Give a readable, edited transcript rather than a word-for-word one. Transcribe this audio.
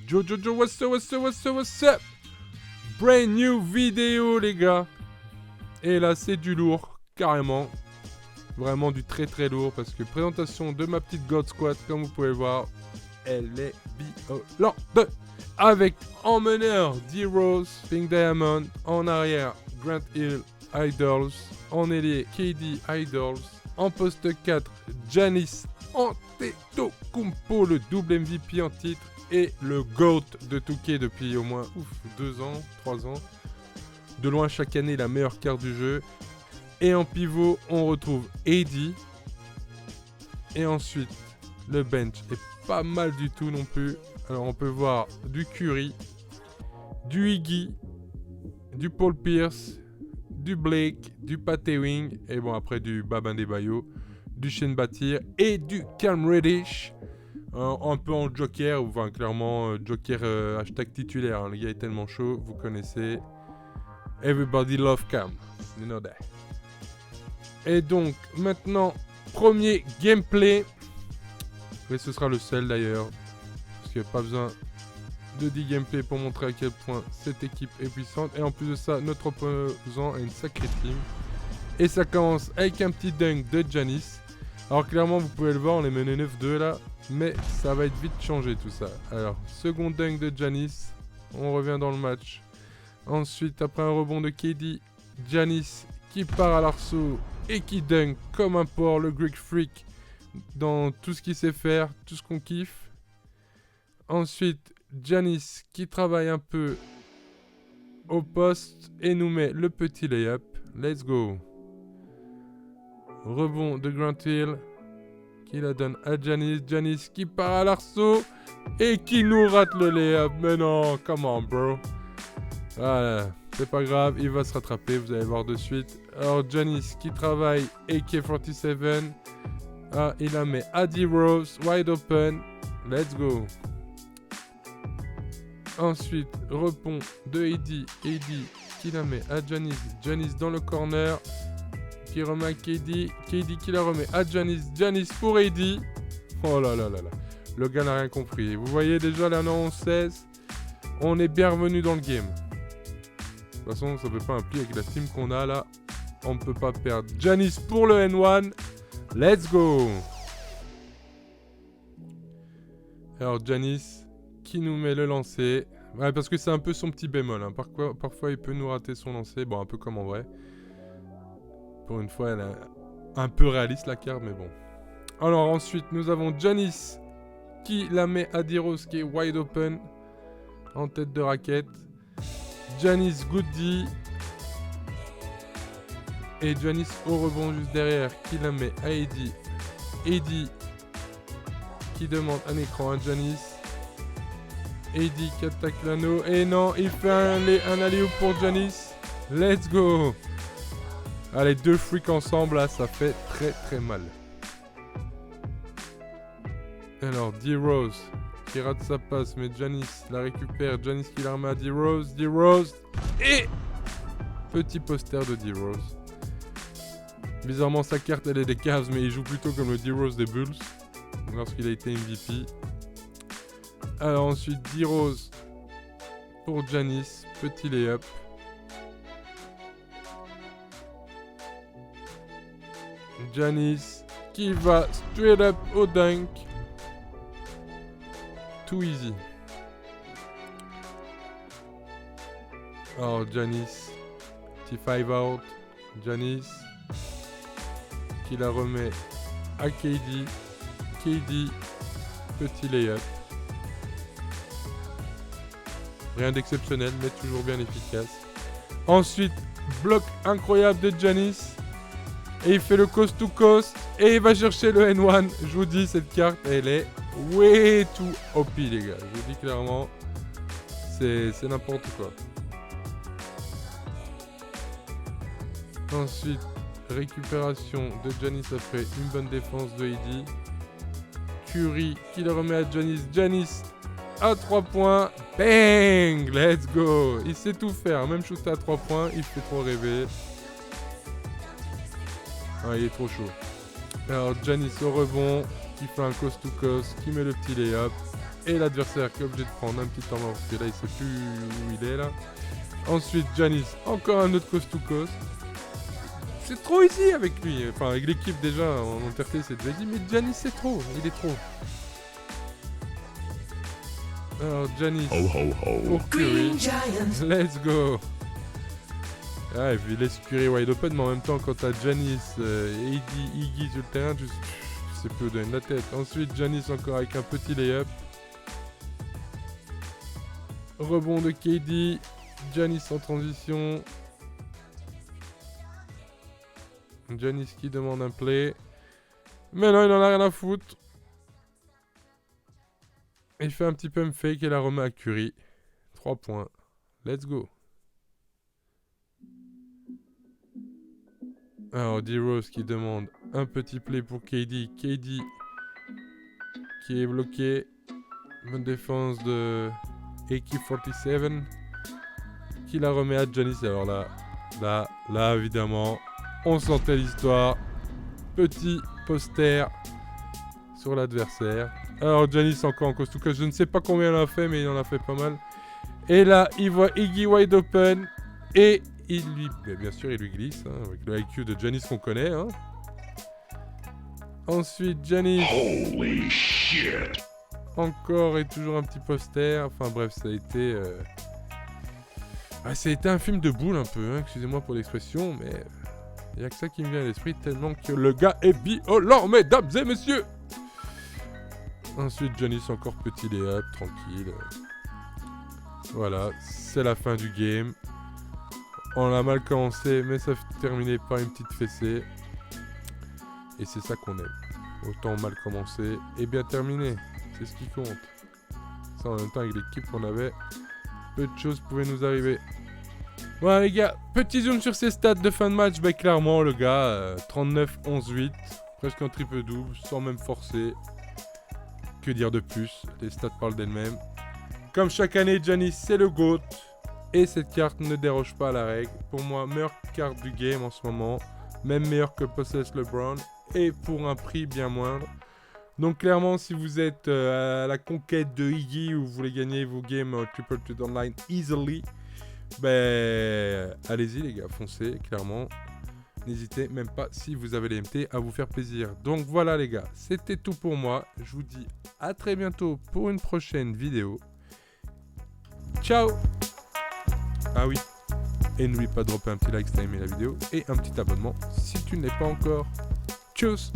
Jojo, what's up? Brand new vidéo, les gars. Et là, c'est du lourd, carrément. Vraiment du très très lourd, parce que présentation de ma petite God Squad, comme vous pouvez voir, elle est violente. Avec en meneur D-Rose, Pink Diamond, en arrière Grant Hill, Idols, en ailier KD, Idols, en poste 4 Giannis Antetokounmpo, le double MVP en titre et le GOAT de 2K depuis au moins 2 ans, 3 ans. De loin chaque année la meilleure carte du jeu. Et en pivot on retrouve AD. Et ensuite le bench est pas mal du tout non plus. Alors on peut voir du Curry, du Iggy, du Paul Pierce, du Blake, du Pat Ewing, et bon après du Bam Adebayo, du Shane Battier et du Cam Reddish. Un peu en joker, enfin clairement joker hashtag titulaire, hein. Le gars est tellement chaud, vous connaissez. Everybody love Cam, you know that. Et donc maintenant, premier gameplay. Et ce sera le seul d'ailleurs. Parce qu'il n'y a pas besoin de 10 gameplay pour montrer à quel point cette équipe est puissante. Et en plus de ça, notre opposant a une sacrée team. Et ça commence avec un petit dunk de Giannis. Alors clairement, vous pouvez le voir, on est mené 9-2 là. Mais ça va être vite changé tout ça. Alors, second dunk de Giannis. On revient dans le match. Ensuite, après un rebond de KD, Giannis qui part à l'arceau et qui dunk comme un porc, le Greek Freak. Dans tout ce qu'il sait faire, tout ce qu'on kiffe. Ensuite, Giannis qui travaille un peu au poste et nous met le petit layup. Let's go. Rebond de Grant Hill qui la donne à Giannis. Giannis qui part à l'arceau et qui nous rate le layup. Mais non, come on bro. Voilà, c'est pas grave, il va se rattraper, vous allez voir de suite. Alors Giannis qui travaille AK-47. Ah, il la met à D-Rose, wide open. Let's go. Ensuite, rebond de AD qui la met à Giannis. Giannis dans le corner. Qui remet à KD. KD qui la remet à Giannis. Giannis pour AD. Oh là là là là. Le gars n'a rien compris. Vous voyez déjà là, non, 16. On est bien revenu dans le game. De toute façon, ça ne fait pas un pli avec la team qu'on a là. On ne peut pas perdre. Giannis pour le N1. Let's go. Alors Giannis qui nous met le lancer. Ouais, parce que c'est un peu son petit bémol. Hein. Parfois, il peut nous rater son lancer. Bon, un peu comme en vrai. Pour une fois, elle est un peu réaliste la carte, mais bon. Alors ensuite, nous avons Giannis qui la met à D-Rose qui est wide open. En tête de raquette. Giannis Goody. Et Giannis au rebond juste derrière qui la met à AD. AD qui demande un écran à Giannis. AD qui attaque l'anneau. Et non, il fait un alley-oop pour Giannis. Let's go. Allez, deux freaks ensemble là, ça fait très très mal. Alors D-Rose qui rate sa passe, mais Giannis la récupère. Giannis qui la remet à D-Rose. D-Rose. Et petit poster de D-Rose. Bizarrement, sa carte, elle est des Cavs, mais il joue plutôt comme le D-Rose des Bulls. Lorsqu'il a été MVP. Alors ensuite, D-Rose pour Giannis. Petit layup. Giannis qui va straight up au dunk. Too easy. Alors Giannis. Petit 5 out. Giannis qui la remet à KD. KD, petit layup. Rien d'exceptionnel, mais toujours bien efficace. Ensuite, bloc incroyable de Giannis. Et il fait le coast to coast. Et il va chercher le N1. Je vous dis, cette carte, elle est way too OP, les gars. Je vous dis clairement, c'est n'importe quoi. Ensuite, récupération de Giannis après une bonne défense de AD. Curry qui le remet à Giannis. Giannis à 3 points. Bang! Let's go! Il sait tout faire. Même shooter à 3 points, il fait trop rêver. Ah, il est trop chaud. Alors Giannis au rebond, qui fait un coast to coast, qui met le petit layup. Et l'adversaire qui est obligé de prendre un petit temps mort, parce que là il sait plus où il est là. Ensuite Giannis, encore un autre coast to coast. C'est trop easy avec lui, enfin avec l'équipe déjà, en entièreté c'est déjà dit, mais Giannis c'est trop, il est trop. Alors Giannis pour Curry, let's go. Ah, et puis il laisse Curry wide open, mais en même temps quand t'as Giannis et Iggy sur le terrain, tu sais plus où donner de la tête. Ensuite Giannis encore avec un petit layup. Rebond de KD, Giannis en transition. Giannis qui demande un play. Mais non, il en a rien à foutre. Il fait un petit pump fake et la remet à Curry. 3 points. Let's go. Alors, D-Rose qui demande un petit play pour KD. KD qui est bloqué. Bonne défense de AK-47 qui la remet à Giannis. Alors là, évidemment, on sentait l'histoire. Petit poster sur l'adversaire. Alors, Giannis encore en coast to coast. Je ne sais pas combien il en a fait, mais il en a fait pas mal. Et là, il voit Iggy wide open. Et bien sûr, il lui glisse. Hein, avec le IQ de Giannis qu'on connaît. Hein. Ensuite, Giannis. Holy shit! Encore et toujours un petit poster. Enfin bref, ça a été... ça a été un film de boule un peu. Hein, excusez-moi pour l'expression, mais... Il n'y a que ça qui me vient à l'esprit, tellement que le gars est violent, mesdames et messieurs. Ensuite, Giannis encore petit layup, tranquille. Voilà, c'est la fin du game. On a mal commencé, mais ça s'est terminé par une petite fessée. Et c'est ça qu'on aime. Autant mal commencer et bien terminer. C'est ce qui compte. Ça, en même temps, avec l'équipe qu'on avait, peu de choses pouvaient nous arriver. Voilà les gars, petit zoom sur ses stats de fin de match. Bah clairement le gars, 39, 11, 8. Presque un triple-double, sans même forcer. Que dire de plus? Les stats parlent d'elles-mêmes. Comme chaque année, Giannis c'est le GOAT. Et cette carte ne déroge pas à la règle. Pour moi, meilleure carte du game en ce moment. Même meilleure que Possess LeBron. Et pour un prix bien moindre. Donc clairement, si vous êtes à la conquête de Iggy ou vous voulez gagner vos games Triple Threat Online easily, ben allez-y les gars, foncez, clairement. N'hésitez même pas, si vous avez les MT, à vous faire plaisir. Donc voilà les gars, c'était tout pour moi. Je vous dis à très bientôt pour une prochaine vidéo. Ciao. Ah oui, et n'oublie pas de dropper un petit like si t'as aimé la vidéo et un petit abonnement si tu ne l'es pas encore. Tchuss.